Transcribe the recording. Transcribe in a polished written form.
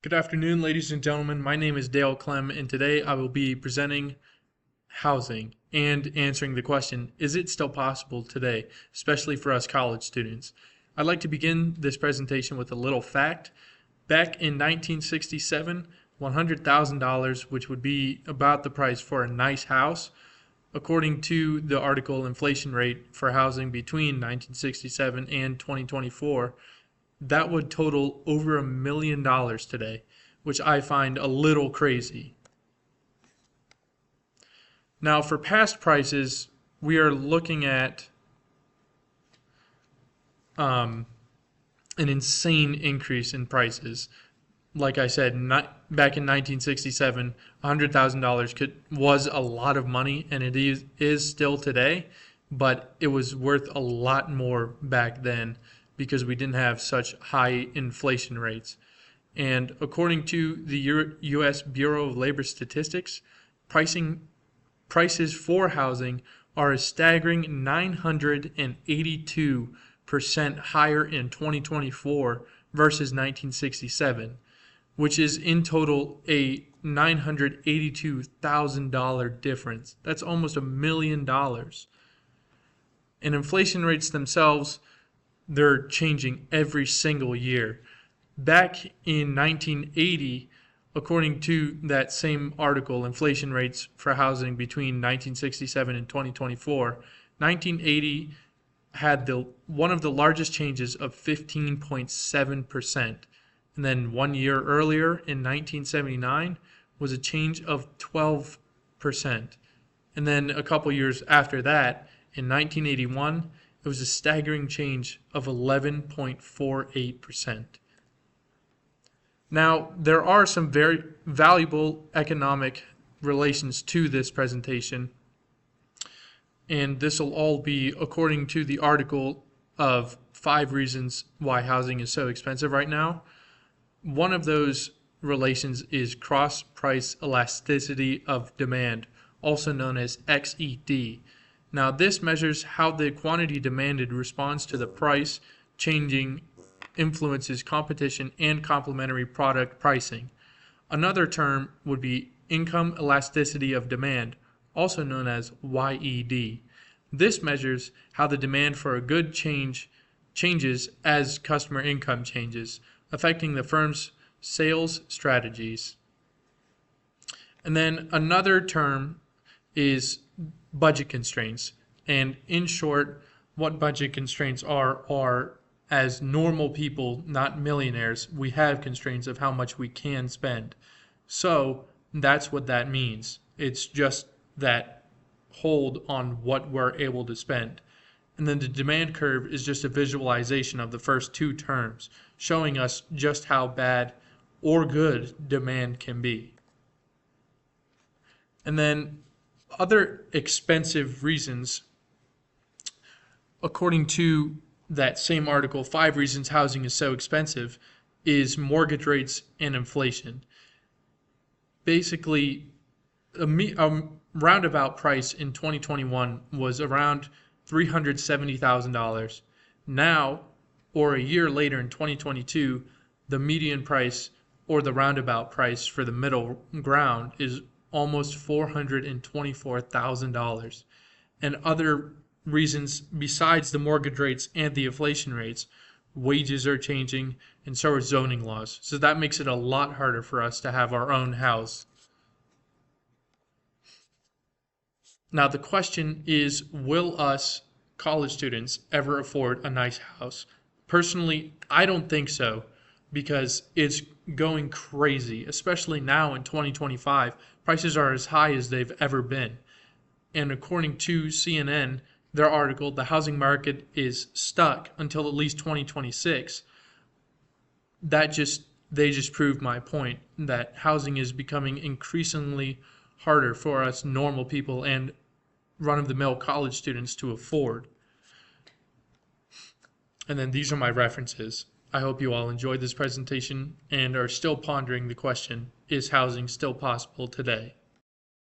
Good afternoon, ladies and gentlemen. My name is Dale Clem, and today I will be presenting housing and answering the question, is it still possible today, especially for us college students? I'd like to begin this presentation with a little fact. Back in 1967, $100,000, which would be about the price for a nice house, according to the article Inflation Rate for Housing Between 1967 and 2024, that would total over $1 million today, which I find a little crazy. Now, for past prices, we are looking at an insane increase in prices. Like I said, back in 1967, $100,000 was a lot of money, and it is still today, but it was worth a lot more back then because we didn't have such high inflation rates. And according to the U.S. Bureau of Labor Statistics, prices for housing are a staggering 982% higher in 2024 versus 1967, which is in total a $982,000 difference. That's almost $1 million. And inflation rates themselves, they're changing every single year. Back in 1980, according to that same article, Inflation Rates for Housing Between 1967 and 2024, 1980 had one of the largest changes of 15.7%. And then 1 year earlier, in 1979, was a change of 12%. And then a couple years after that, in 1981, it was a staggering change of 11.48%. Now, there are some very valuable economic relations to this presentation, and this will all be according to the article of 5 reasons why housing is so expensive right now. One of those relations is cross-price elasticity of demand, also known as XED. Now, this measures how the quantity demanded responds to the price changing, influences competition and complementary product pricing. Another term would be income elasticity of demand, also known as YED. This measures how the demand for a good changes as customer income changes, affecting the firm's sales strategies. And then another term is budget constraints. And in short, what budget constraints are as normal people, not millionaires, we have constraints of how much we can spend. So that's what that means. It's just that hold on what we're able to spend. And then the demand curve is just a visualization of the first 2 terms, showing us just how bad or good demand can be. And then other expensive reasons, according to that same article, 5 reasons housing is so expensive, is mortgage rates and inflation. Basically, a roundabout price in 2021 was around $370,000. Now, or a year later in 2022, the median price or the roundabout price for the middle ground is almost $424,000. And other reasons besides the mortgage rates and the inflation rates, wages are changing, and so are zoning laws. So that makes it a lot harder for us to have our own house. Now the question is, will us college students ever afford a nice house? Personally, I don't think so, because it's going crazy, especially now in 2025. Prices are as high as they've ever been. And according to CNN, their article, the housing market is stuck until at least 2026. They just proved my point that housing is becoming increasingly harder for us normal people and run-of-the-mill college students to afford. And then these are my references. I hope you all enjoyed this presentation and are still pondering the question, is housing still possible today?